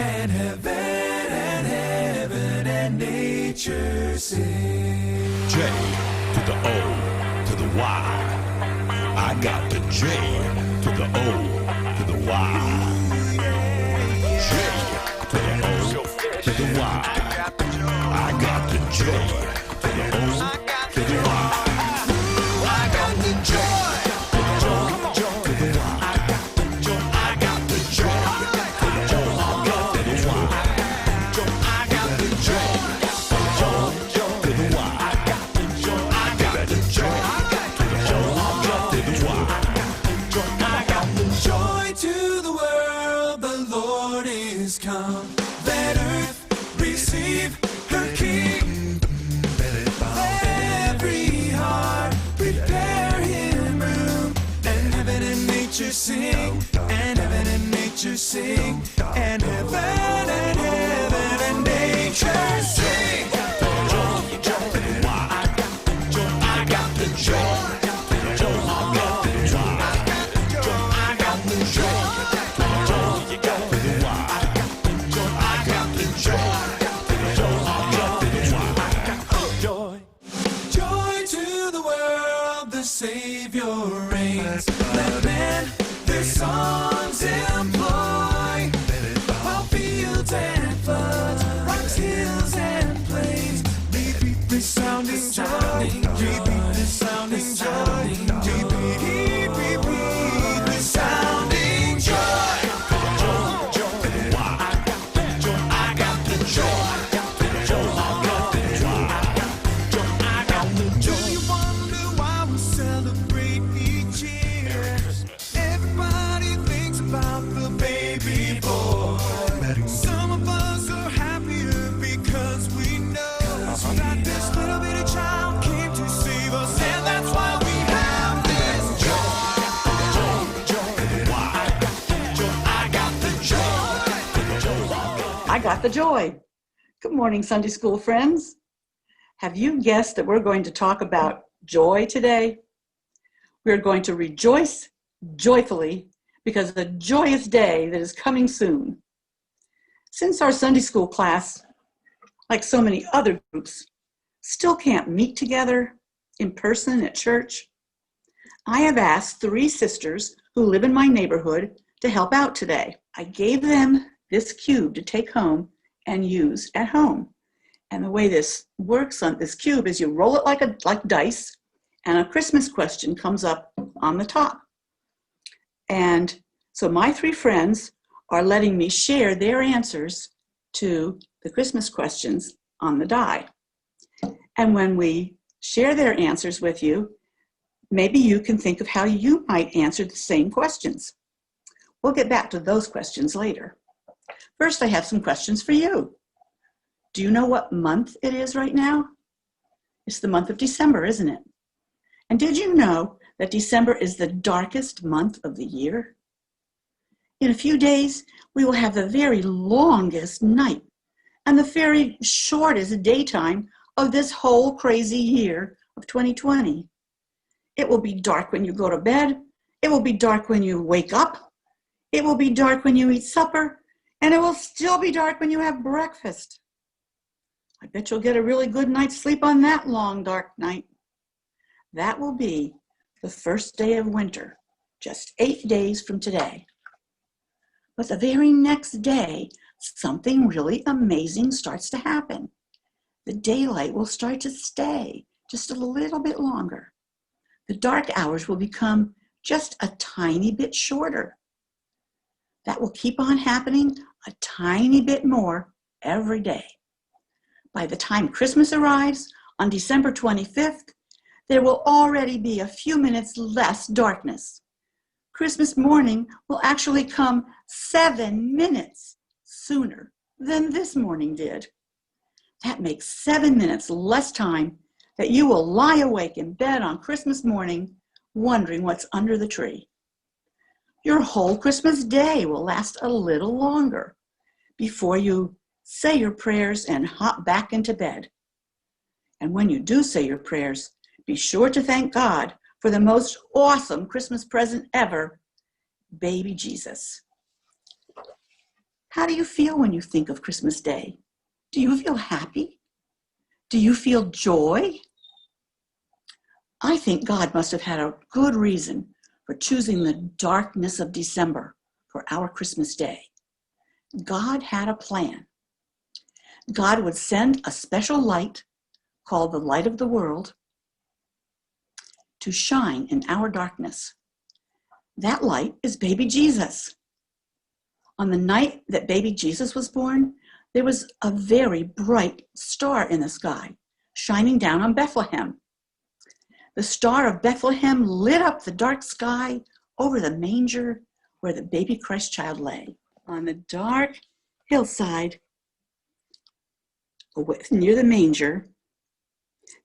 and heaven and nature sing. J to the O to the Y. I got the J to the O to the Y. J to the O to the Y. I got the J to the O to the Y. I got the J to the O to the Y. I got the J to the O to the Y. I got the J to the Y. I got the J to the Y. I got the joy to the world, the Lord is come. Let earth receive her King. Every heart prepare him room, and heaven and nature sing, and heaven and nature sing, and heaven and nature sing. I got the J. Joy to the world, the Savior reigns. Let men their songs employ, while fields and floods, rocks, hills and plains, repeat the sounding joy, repeat the sounding joy, repeat the sounding joy. I got the joy. Do you wonder why we celebrate each year? Everybody thinks about the baby boy. Some of us are happier because we know that this little bitty child came to save us, and that's why we have this joy. I got the joy. I got the joy. Good morning, Sunday school friends. Have you guessed that we're going to talk about joy today? We're going to rejoice joyfully because of the joyous day that is coming soon. Since our Sunday school class, like so many other groups, still can't meet together in person at church, I have asked 3 sisters who live in my neighborhood to help out today. I gave them this cube to take home and use at home. And the way this works on this cube is you roll it like dice, and a Christmas question comes up on the top. And so my 3 friends are letting me share their answers to the Christmas questions on the die. And when we share their answers with you, maybe you can think of how you might answer the same questions. We'll get back to those questions later. First, I have some questions for you. Do you know what month it is right now? It's the month of December, isn't it? And did you know that December is the darkest month of the year? In a few days, we will have the very longest night and the very shortest daytime of this whole crazy year of 2020. It will be dark when you go to bed. It will be dark when you wake up. It will be dark when you eat supper. And it will still be dark when you have breakfast. I bet you'll get a really good night's sleep on that long, dark night. That will be the first day of winter, just 8 days from today. But the very next day, something really amazing starts to happen. The daylight will start to stay just a little bit longer. The dark hours will become just a tiny bit shorter. That will keep on happening a tiny bit more every day. By the time Christmas arrives on December 25th, there will already be a few minutes less darkness. Christmas morning will actually come 7 minutes sooner than this morning did. That makes 7 minutes less time that you will lie awake in bed on Christmas morning wondering what's under the tree. Your whole Christmas day will last a little longer before you say your prayers and hop back into bed. And when you do say your prayers, be sure to thank God for the most awesome Christmas present ever, baby Jesus. How do you feel when you think of Christmas Day? Do you feel happy? Do you feel joy? I think God must have had a good reason for choosing the darkness of December for our Christmas Day. God had a plan. God would send a special light called the light of the world to shine in our darkness. That light is baby Jesus. On the night that baby Jesus was born, there was a very bright star in the sky, shining down on Bethlehem. The star of Bethlehem lit up the dark sky over the manger where the baby Christ child lay. On the dark hillside near the manger,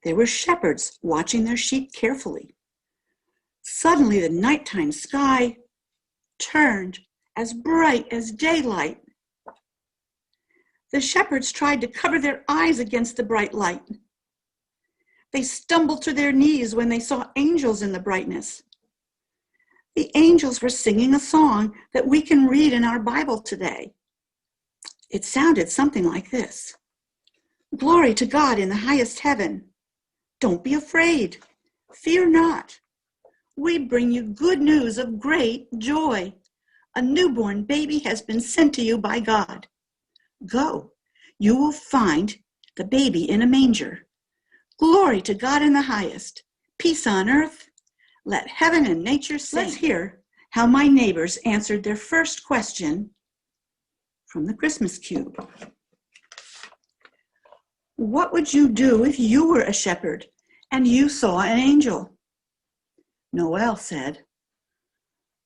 there were shepherds watching their sheep carefully. Suddenly, the nighttime sky turned as bright as daylight. The shepherds tried to cover their eyes against the bright light. They stumbled to their knees when they saw angels in the brightness. The angels were singing a song that we can read in our Bible today. It sounded something like this. Glory to God in the highest heaven. Don't be afraid. Fear not. We bring you good news of great joy. A newborn baby has been sent to you by God. Go, you will find the baby in a manger. Glory to God in the highest. Peace on earth. Let heaven and nature sing. Let's hear how my neighbors answered their first question from the Christmas cube. What would you do if you were a shepherd and you saw an angel? Noel said,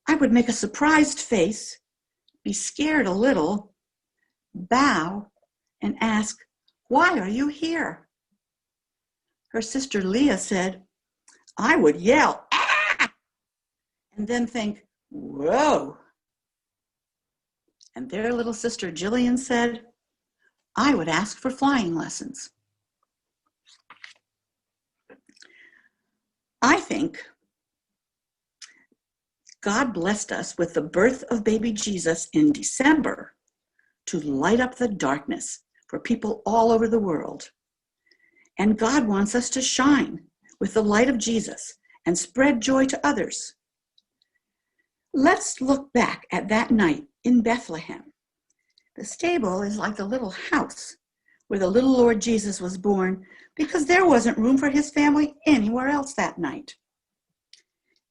I would make a surprised face, be scared a little, bow, and ask, why are you here? Her sister Leah said, I would yell, ah! And then think, whoa. And their little sister Jillian said, I would ask for flying lessons. I think God blessed us with the birth of baby Jesus in December to light up the darkness for people all over the world. And God wants us to shine with the light of Jesus and spread joy to others. Let's look back at that night in Bethlehem. The stable is like the little house where the little Lord Jesus was born because there wasn't room for his family anywhere else that night.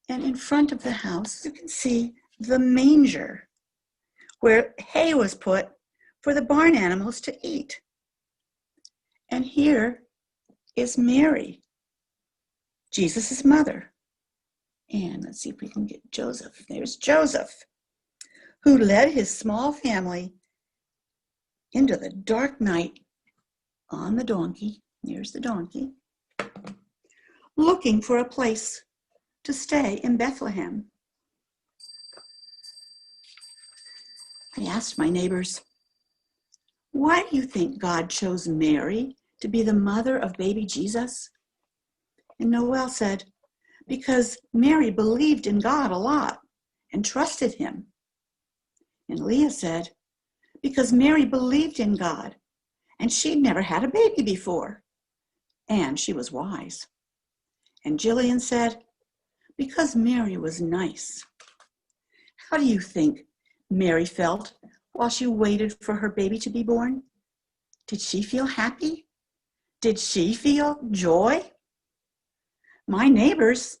And in front of the house, you can see the manger where hay was put for the barn animals to eat. And here is Mary, Jesus' mother. And let's see if we can get Joseph. There's Joseph, who led his small family into the dark night on the donkey. There's the donkey, looking for a place to stay in Bethlehem. I asked my neighbors, why do you think God chose Mary to be the mother of baby Jesus? And Noel said, because Mary believed in God a lot and trusted him. And Leah said, because Mary believed in God and she'd never had a baby before. And she was wise. And Jillian said, because Mary was nice. How do you think Mary felt while she waited for her baby to be born? Did she feel happy? Did she feel joy? My neighbors,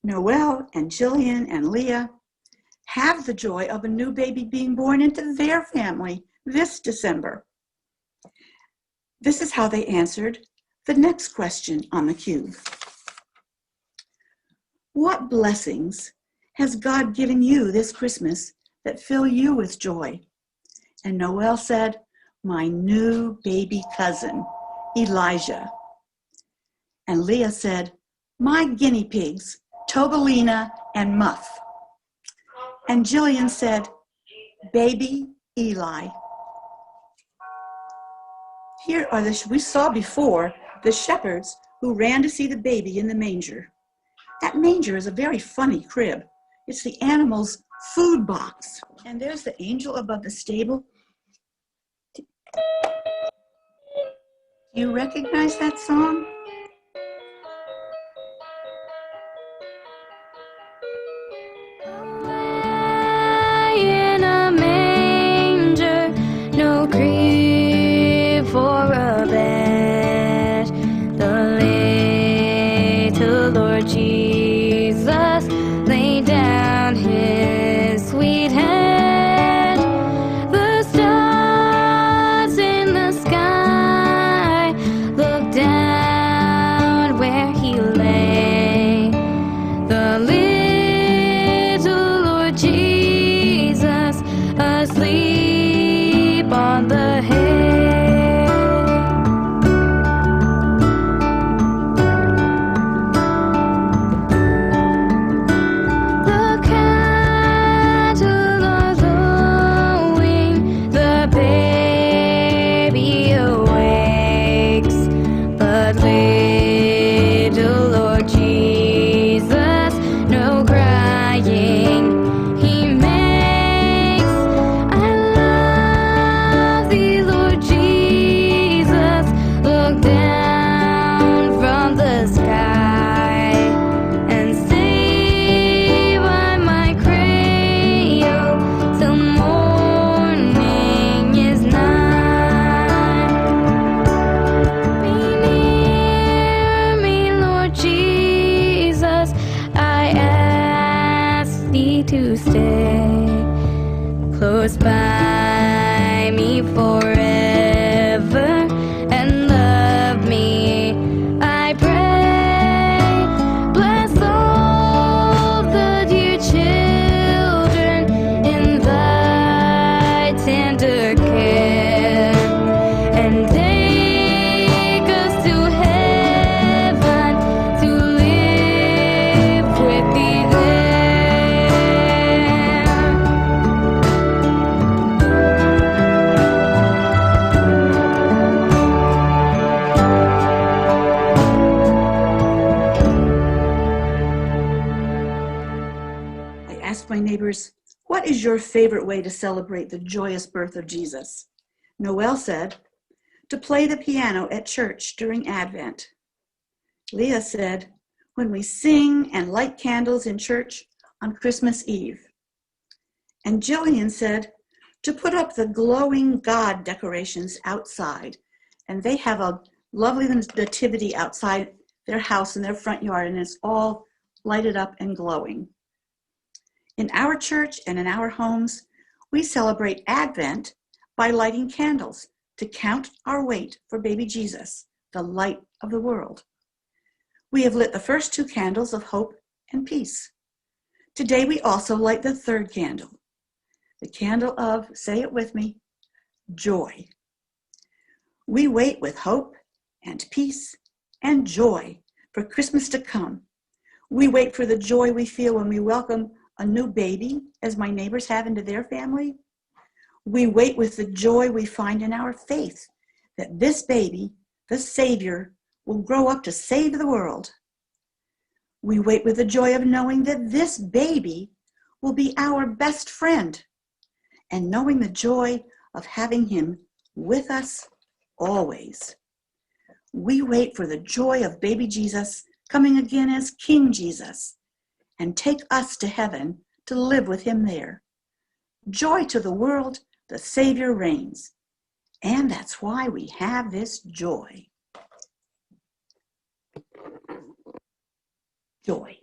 Noel and Jillian and Leah, have the joy of a new baby being born into their family this December. This is how they answered the next question on the cube. What blessings has God given you this Christmas that fill you with joy? And Noel said, my new baby cousin, Elijah. And Leah said, my guinea pigs, Tobalina and Muff. And Jillian said, baby Eli. Here are we saw before the shepherds who ran to see the baby in the manger. That manger is a very funny crib. It's the animal's food box. And there's the angel above the stable Do you recognize that song? In a manger, no crib for a bed. The little Lord Jesus laid down his sweet head. The stars in the sky looked down where he lay. The little Lord Jesus asleep on the hay. The cattle are lowing, the baby awakes, but little Lord Jesus no crying he makes. I love thee, Lord Jesus, look down from the sky and stay by my cradle till morning is nigh. Be near me, Lord Jesus, I ask thee to stay close by me forever and love me, I pray. Bless all the dear children in thy tender care, and take us to heaven to live with thee there. I asked my neighbors, what is your favorite way to celebrate the joyous birth of Jesus? Noel said, to play the piano at church during Advent. Leah said, when we sing and light candles in church on Christmas Eve. And Jillian said, to put up the glowing God decorations outside. And they have a lovely nativity outside their house in their front yard, and it's all lighted up and glowing. In our church and in our homes, we celebrate Advent by lighting candles to count our wait for baby Jesus, the light of the world. We have lit the first two candles of hope and peace. Today we also light the third candle, the candle of, say it with me, joy. We wait with hope and peace and joy for Christmas to come. We wait for the joy we feel when we welcome a new baby, as my neighbors have, into their family. We wait with the joy we find in our faith that this baby, the Savior, will grow up to save the world. We wait with the joy of knowing that this baby will be our best friend, and knowing the joy of having him with us always. We wait for the joy of baby Jesus coming again as King Jesus and take us to heaven to live with him there. Joy to the world, the Savior reigns. And that's why we have this joy. Joy.